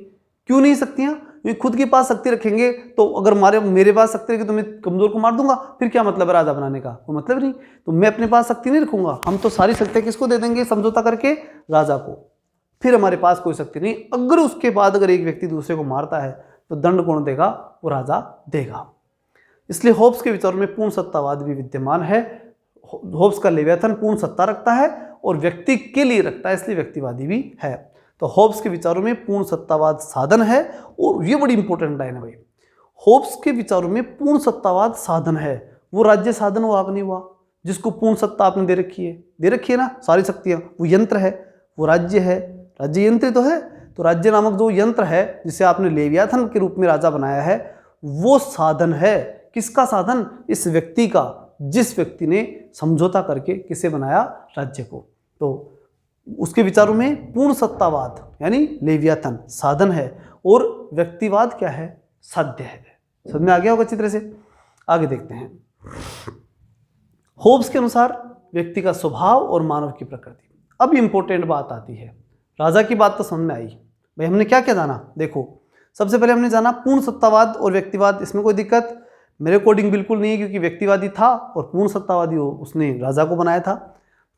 Speaker 1: क्यों नहीं शक्तियां? क्योंकि खुद के पास शक्ति रखेंगे तो अगर मेरे पास शक्ति रखेगी तो मैं कमजोर को मार दूंगा, फिर क्या मतलब है राजा बनाने का? कोई मतलब नहीं। तो मैं अपने पास शक्ति नहीं रखूंगा, हम तो सारी शक्तियां किसको दे देंगे समझौता करके? राजा को। फिर हमारे पास कोई शक्ति नहीं। अगर उसके बाद अगर एक व्यक्ति दूसरे को मारता है तो दंड कौन देगा? वो राजा देगा। इसलिए होब्स के विचारों में पूर्ण सत्तावाद भी विद्यमान है। होब्स का लेवियाथन पूर्ण सत्ता रखता है और व्यक्ति के लिए रखता है, इसलिए व्यक्तिवादी भी है। तो होब्स के विचारों में पूर्ण सत्तावाद साधन है। और ये बड़ी इंपॉर्टेंट लाइन है भाई, होब्स के विचारों में पूर्ण सत्तावाद साधन है। वो राज्य साधन हुआ कि नहीं हुआ? जिसको पूर्ण सत्ता आपने दे रखी है ना, सारी शक्तियां, वो यंत्र है, वो राज्य है, राज्य यंत्र तो है। तो राज्य नामक जो यंत्र है जिसे आपने लेवियाथन के रूप में राजा बनाया है, वो साधन है। किसका साधन? इस व्यक्ति का, जिस व्यक्ति ने समझौता करके किसे बनाया? राज्य को। तो उसके विचारों में पूर्ण सत्तावाद यानी लेवियाथन साधन है और व्यक्तिवाद क्या है? साध्य है। समझ में आ गया होगा अच्छी तरह से? आगे देखते हैं। होब्स के अनुसार व्यक्ति का स्वभाव और मानव की प्रकृति। अब इंपॉर्टेंट बात आती है। राजा की बात तो समझ में आई भाई, हमने क्या क्या जाना? देखो, सबसे पहले हमने जाना पूर्ण सत्तावाद और व्यक्तिवाद। इसमें कोई दिक्कत मेरे अकॉर्डिंग बिल्कुल नहीं है, क्योंकि व्यक्तिवादी था और पूर्ण सत्तावादी हो उसने राजा को बनाया था।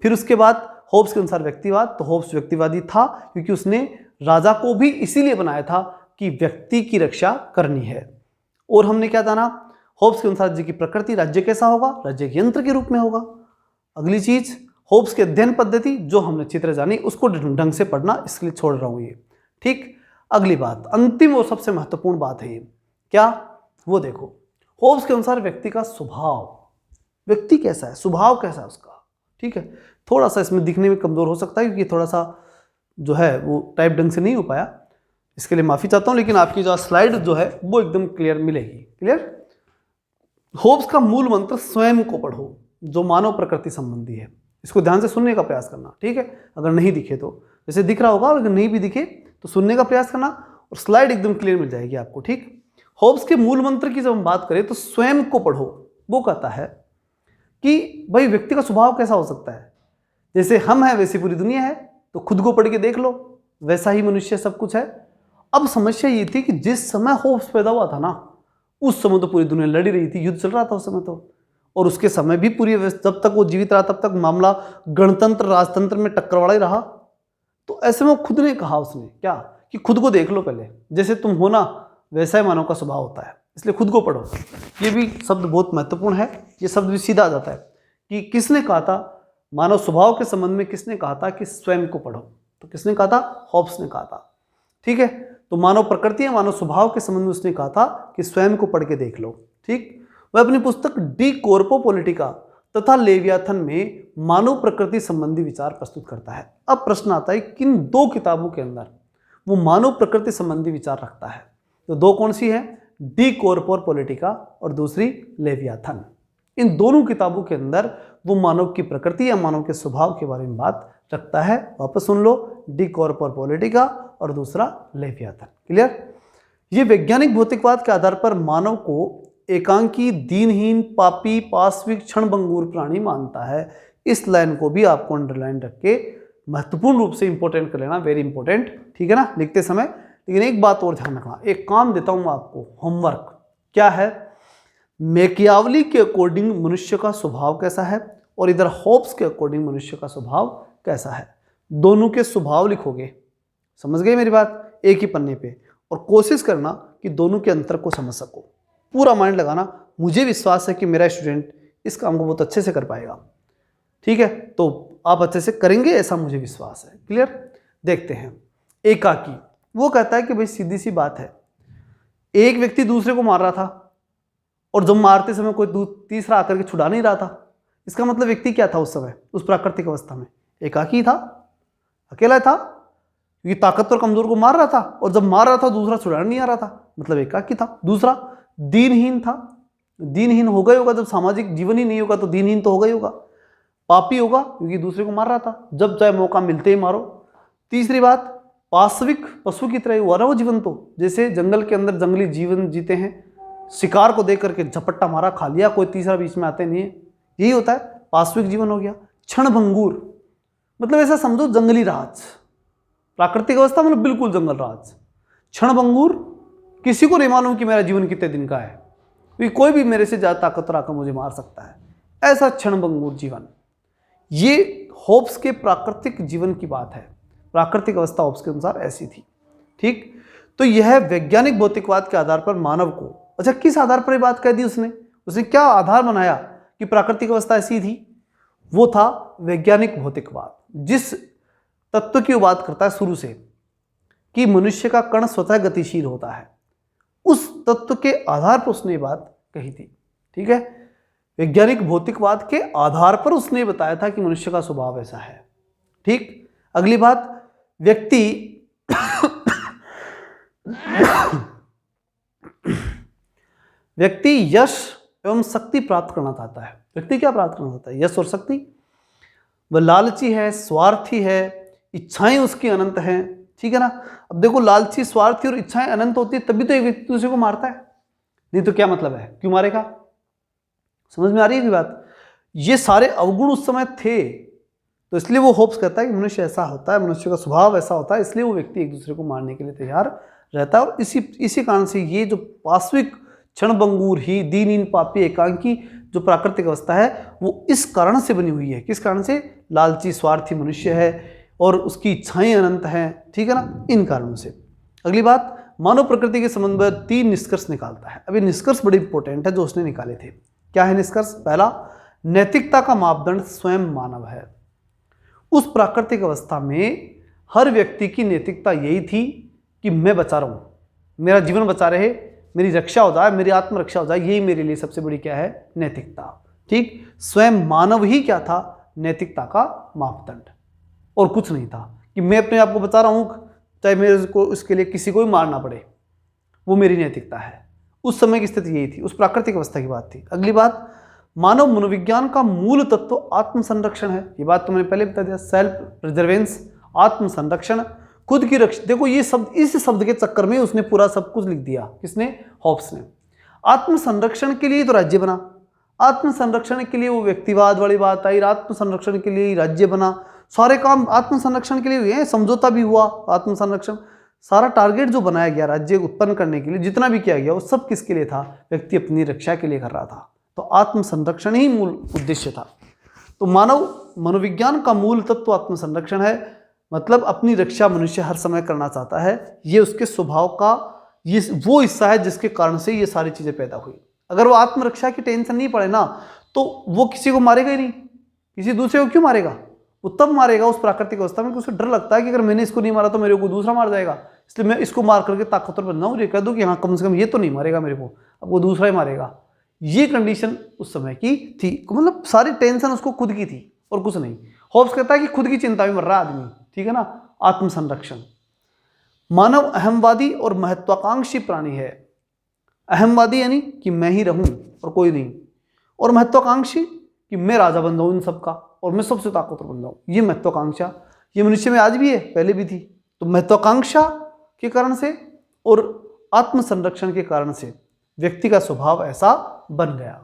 Speaker 1: फिर उसके बाद होब्स के अनुसार व्यक्तिवाद, तो होब्स व्यक्तिवादी था क्योंकि उसने राजा को भी इसीलिए बनाया था कि व्यक्ति की रक्षा करनी है। और हमने क्या जाना? होब्स के अनुसार राज्य की प्रकृति, राज्य कैसा होगा? राज्य के यंत्र के रूप में होगा। अगली चीज, होब्स की अध्ययन पद्धति, जो हमने अच्छी तरह जानी, उसको ढंग से पढ़ना, इसके लिए छोड़ रहा हूं ये। ठीक, अगली बात, अंतिम और सबसे महत्वपूर्ण बात है ये, क्या? वो देखो, होब्स के अनुसार व्यक्ति का स्वभाव, व्यक्ति कैसा है, स्वभाव कैसा है उसका। ठीक है, थोड़ा सा इसमें दिखने में कमजोर हो सकता है क्योंकि थोड़ा सा जो है वो टाइप ढंग से नहीं हो पाया, इसके लिए माफी चाहता हूं, लेकिन आपकी जो स्लाइड जो है वो एकदम क्लियर मिलेगी। क्लियर? होब्स का मूल मंत्र स्वयं को पढ़ो, जो मानव प्रकृति संबंधी है। इसको ध्यान से सुनने का प्रयास करना। ठीक है, अगर नहीं दिखे तो, जैसे दिख रहा होगा, अगर नहीं भी दिखे तो सुनने का प्रयास करना और स्लाइड एकदम क्लियर मिल जाएगी आपको। ठीक, होब्स के मूल मंत्र की जब हम बात करें तो स्वयं को पढ़ो, वो कहता है कि भाई व्यक्ति का स्वभाव कैसा हो सकता है? जैसे हम हैं वैसी पूरी दुनिया है, तो खुद को पढ़ के देख लो, वैसा ही मनुष्य सब कुछ है। अब समस्या ये थी कि जिस समय होब्स पैदा हुआ था ना, उस समय तो पूरी दुनिया लड़ी रही थी, युद्ध चल रहा था उस समय तो, और उसके समय भी पूरी जब तक वो जीवित रहा तब तक मामला गणतंत्र राजतंत्र में टक्कर वाला ही रहा। तो ऐसे में खुद ने कहा, उसने क्या कि खुद को देख लो पहले, जैसे तुम हो ना वैसा ही मानव का स्वभाव होता है, इसलिए खुद को पढ़ो। ये भी शब्द बहुत महत्वपूर्ण है, ये शब्द भी सीधा आ जाता है कि किसने कहा था मानव स्वभाव के संबंध में, किसने कहा था कि स्वयं को पढ़ो? तो किसने कहा था? होब्स ने कहा था। ठीक है, तो मानव प्रकृति या मानव स्वभाव के संबंध में उसने कहा था कि स्वयं को पढ़ के देख लो। ठीक, वह अपनी पुस्तक डी कॉर्पो पॉलिटिका तथा लेवियाथन में मानव प्रकृति संबंधी विचार प्रस्तुत करता है। अब प्रश्न आता है, किन दो किताबों के अंदर वो मानव प्रकृति संबंधी विचार रखता है? तो दो कौन सी है? डी कॉर्पो पॉलिटिका और दूसरी लेवियाथन। इन दोनों किताबों के अंदर वो मानव की प्रकृति या मानव के स्वभाव के बारे में बात रखता है। वापस सुन लो, डी कॉर्पो पॉलिटिका और दूसरा लेवियाथन। क्लियर? ये वैज्ञानिक भौतिकवाद के आधार पर मानव को एकांकी, दीनहीन, पापी, पाशविक, क्षणभंगुर प्राणी मानता है। इस लाइन को भी आपको अंडरलाइन रख के महत्वपूर्ण रूप से इंपॉर्टेंट कर लेना, वेरी इंपॉर्टेंट। ठीक है ना, लिखते समय। लेकिन एक बात और ध्यान रखना, एक काम देता हूं आपको, होमवर्क। क्या है? मैकियावली के अकॉर्डिंग मनुष्य का स्वभाव कैसा है और इधर होब्स के अकॉर्डिंग मनुष्य का स्वभाव कैसा है। दोनों के स्वभाव लिखोगे, समझ गए मेरी बात, एक ही पन्ने पे, और कोशिश करना कि दोनों के अंतर को समझ सको, पूरा माइंड लगाना। मुझे विश्वास है कि मेरा स्टूडेंट इस काम को बहुत अच्छे से कर पाएगा, ठीक है, तो आप अच्छे से करेंगे ऐसा मुझे विश्वास है। क्लियर। देखते हैं एकाकी। वो कहता है कि भाई सीधी सी बात है, एक व्यक्ति दूसरे को मार रहा था और जब मारते समय कोई तीसरा आकर के छुड़ा नहीं रहा था। इसका मतलब व्यक्ति क्या था उस समय, उस प्राकृतिक अवस्था में? एकाकी था, अकेला था, क्योंकि ताकतवर कमजोर को मार रहा था और जब मार रहा था दूसरा छुड़ाने नहीं आ रहा था, मतलब एकाकी था। दूसरा दीनहीन था। दीनहीन होगा ही होगा, जब सामाजिक जीवन ही नहीं होगा तो दीनहीन तो होगा ही होगा। पापी होगा क्योंकि दूसरे को मार रहा था, जब चाहे मौका मिलते ही मारो। तीसरी बात, पाशविक पशु की तरह हुआ ना वो जीवन, तो जैसे जंगल के अंदर जंगली जीवन जीते हैं, शिकार को देख करके झपट्टा मारा, खा लिया, कोई तीसरा बीच में आते नहीं है, यही होता है, पाशविक जीवन हो गया। क्षणभंगुर मतलब ऐसा समझो जंगली राज, प्राकृतिक अवस्था मतलब बिल्कुल जंगल राज। क्षणभंगुर, किसी को नहीं मालूम कि मेरा जीवन कितने दिन का है, क्योंकि कोई भी मेरे से ज्यादा ताकतवर आकर मुझे मार सकता है, ऐसा क्षणभंगुर जीवन। ये होब्स के प्राकृतिक जीवन की बात है, प्राकृतिक अवस्था होब्स के अनुसार ऐसी थी, ठीक। तो यह वैज्ञानिक भौतिकवाद के आधार पर मानव को, अच्छा किस आधार पर ये बात कह दी उसने क्या आधार बनाया कि प्राकृतिक अवस्था ऐसी थी? वो था वैज्ञानिक भौतिकवाद, जिस तत्व की वो बात करता है शुरू से कि मनुष्य का कण स्वतः गतिशील होता है, उस तत्व के आधार पर उसने ये बात कही थी, ठीक है। वैज्ञानिक भौतिकवाद के आधार पर उसने बताया था कि मनुष्य का स्वभाव ऐसा है, ठीक। अगली बात, व्यक्ति व्यक्ति यश एवं शक्ति प्राप्त करना चाहता है। व्यक्ति क्या प्राप्त करना चाहता है? यश और शक्ति। वह लालची है, स्वार्थी है, इच्छाएं उसकी अनंत हैं, ठीक है ना। अब देखो, लालची, स्वार्थी और इच्छाएं अनंत होती है तभी तो एक व्यक्ति दूसरे को मारता है, नहीं तो क्या मतलब है, क्यों मारेगा? समझ में आ रही है कि बात? ये सारे अवगुण उस समय थे, तो इसलिए वो होब्स कहता है कि मनुष्य ऐसा होता है, मनुष्य का स्वभाव ऐसा होता है, इसलिए वो व्यक्ति एक दूसरे को मारने के लिए तैयार रहता है। और इसी कारण से ये जो पाशविक, क्षणभंगुर, ही दीनहीन, पापी, एकांकी जो प्राकृतिक अवस्था है वो इस कारण से बनी हुई है। किस कारण से? लालची, स्वार्थी मनुष्य है और उसकी इच्छाएं अनंत हैं, ठीक है ना, इन कारणों से। अगली बात, मानव प्रकृति के संबंध में 3 निष्कर्ष निकालता है। अभी निष्कर्ष बड़े इंपॉर्टेंट है जो उसने निकाले थे। क्या है निष्कर्ष? पहला, नैतिकता का मापदंड स्वयं मानव है। उस प्राकृतिक अवस्था में हर व्यक्ति की नैतिकता यही थी कि मैं बचा रहूं, मेरा जीवन बचा रहे, मेरी रक्षा हो जाए, मेरी आत्मरक्षा हो जाए, यही मेरे लिए सबसे बड़ी क्या है? नैतिकता, ठीक। स्वयं मानव ही क्या था? नैतिकता का मापदंड, और कुछ नहीं था कि मैं अपने आप को बचा रहा हूं, चाहे मेरे को उसके लिए किसी को भी मारना पड़े, वो मेरी नैतिकता है। उस समय की स्थिति यही थी, उस प्राकृतिक अवस्था की बात थी। अगली बात, मानव मनोविज्ञान का मूल तत्व आत्मसंरक्षण है। ये बात तो मैंने पहले बता दिया, सेल्फ प्रिजर्वेंस, आत्मसंरक्षण, खुद की रक्षा। देखो ये शब्द, इस शब्द के चक्कर में उसने पूरा सब कुछ लिख दिया। किसने? होब्स ने। आत्मसंरक्षण के लिए तो राज्य बना, आत्मसंरक्षण के लिए वो व्यक्तिवाद वाली बात आई, आत्मसंरक्षण के लिए राज्य बना, सारे काम आत्मसंरक्षण के लिए हुए हैं, समझौता भी हुआ, आत्मसंरक्षण, सारा टारगेट जो बनाया गया राज्य उत्पन्न करने के लिए, जितना भी किया गया वो सब किसके लिए था? व्यक्ति अपनी रक्षा के लिए कर रहा था। तो आत्मसंरक्षण ही मूल उद्देश्य था। तो मानव मनोविज्ञान का मूल तत्व आत्मसंरक्षण है, मतलब अपनी रक्षा मनुष्य हर समय करना चाहता है। ये उसके स्वभाव का ये वो हिस्सा है जिसके कारण से ये सारी चीजें पैदा हुई। अगर वो आत्मरक्षा की टेंशन नहीं पड़े ना, तो वो किसी को मारेगा ही नहीं। किसी दूसरे को क्यों मारेगा? वो तब मारेगा उस प्राकृतिक अवस्था में कि उसे डर लगता है कि अगर मैंने इसको नहीं मारा तो मेरे को दूसरा मार जाएगा, इसलिए मैं इसको मार करके ताकतवर बन जाऊं, ये कह दूं कि हाँ कम से कम ये तो नहीं मारेगा मेरे को, अब वो दूसरा ही मारेगा। ये कंडीशन उस समय की थी, मतलब सारी टेंशन उसको खुद की थी और कुछ नहीं। होब्स कहता है कि खुद की चिंता में मर रहा आदमी, ठीक है ना। आत्मसंरक्षण। मानव अहमवादी और महत्वाकांक्षी प्राणी है। अहमवादी यानी कि मैं ही रहूं और कोई नहीं, और महत्वाकांक्षी कि मैं राजा बन जाऊं इन सबका और मैं सबसे ताकतवर बन जाऊं। ये महत्वाकांक्षा ये मनुष्य में आज भी है, पहले भी थी। तो महत्वाकांक्षा के कारण से और आत्मसंरक्षण के कारण से व्यक्ति का स्वभाव ऐसा बन गया,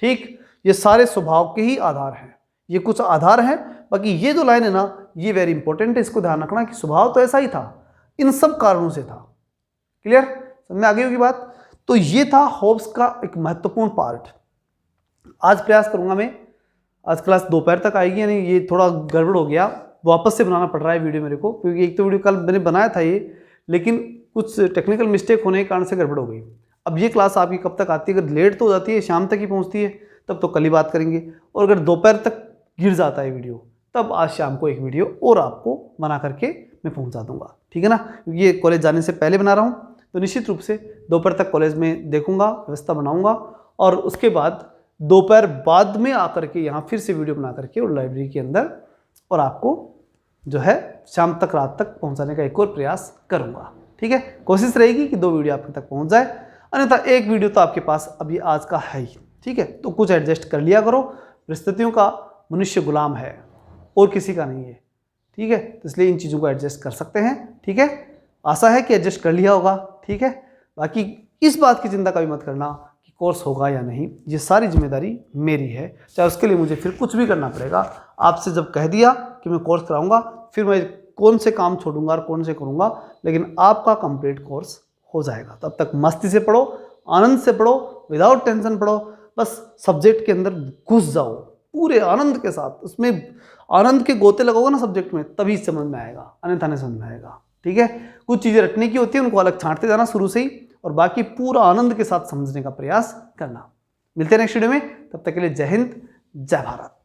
Speaker 1: ठीक। ये सारे स्वभाव के ही आधार हैं, ये कुछ आधार हैं। बाकी ये जो लाइन है ना, ये वेरी इंपॉर्टेंट है, इसको ध्यान रखना कि स्वभाव तो ऐसा ही था, इन सब कारणों से था। क्लियर? समझ में आ गई होगी बात? तो ये था होब्स का एक महत्वपूर्ण पार्ट। आज प्रयास करूंगा मैं आज क्लास दोपहर तक आएगी, यानी ये थोड़ा गड़बड़ हो गया, वापस से बनाना पड़ रहा है वीडियो मेरे को, क्योंकि एक तो वीडियो कल मैंने बनाया था ये, लेकिन कुछ टेक्निकल मिस्टेक होने के कारण से गड़बड़ हो गई। अब ये क्लास आपकी कब तक आती है? अगर लेट तो हो जाती है, शाम तक ही पहुँचती है, तब तो कल ही बात करेंगे। और अगर दोपहर तक गिर जाता है वीडियो, तब आज शाम को एक वीडियो और आपको बना करके मैं पहुँचा दूँगा, ठीक है ना। क्योंकि ये कॉलेज जाने से पहले बना रहा हूँ, तो निश्चित रूप से दोपहर तक कॉलेज में देखूंगा, व्यवस्था बनाऊंगा, और उसके बाद दोपहर बाद में आकर के यहाँ फिर से वीडियो बना करके और लाइब्रेरी के अंदर और आपको जो है शाम तक, रात तक पहुँचाने का एक और प्रयास करूँगा, ठीक है। कोशिश रहेगी कि 2 वीडियो आपके तक पहुँच जाए, अन्यथा एक वीडियो तो आपके पास अभी आज का है ही, ठीक है। तो कुछ एडजस्ट कर लिया करो, परिस्थितियों का मनुष्य गुलाम है और किसी का नहीं है, ठीक है। तो इसलिए इन चीज़ों को एडजस्ट कर सकते हैं, ठीक है। आशा है कि एडजस्ट कर लिया होगा, ठीक है। बाकी इस बात की चिंता कभी मत करना कि कोर्स होगा या नहीं, ये सारी जिम्मेदारी मेरी है, चाहे उसके लिए मुझे फिर कुछ भी करना पड़ेगा। आपसे जब कह दिया कि मैं कोर्स कराऊंगा, फिर मैं कौन से काम छोड़ूंगा और कौन से करूंगा, लेकिन आपका कंप्लीट कोर्स हो जाएगा। तब तक मस्ती से पढ़ो, आनंद से पढ़ो, विदाउट टेंशन पढ़ो, बस सब्जेक्ट के अंदर घुस जाओ पूरे आनंद के साथ, उसमें आनंद के गोते लगोगे ना सब्जेक्ट में, तभी समझ में आएगा, अन्यथा नहीं समझ में आएगा, ठीक है। कुछ चीज़ें रटने की होती है, उनको अलग छांटते जाना शुरू से ही, और बाकी पूरा आनंद के साथ समझने का प्रयास करना। मिलते हैं नेक्स्ट वीडियो में, तब तक के लिए जय हिंद, जय भारत।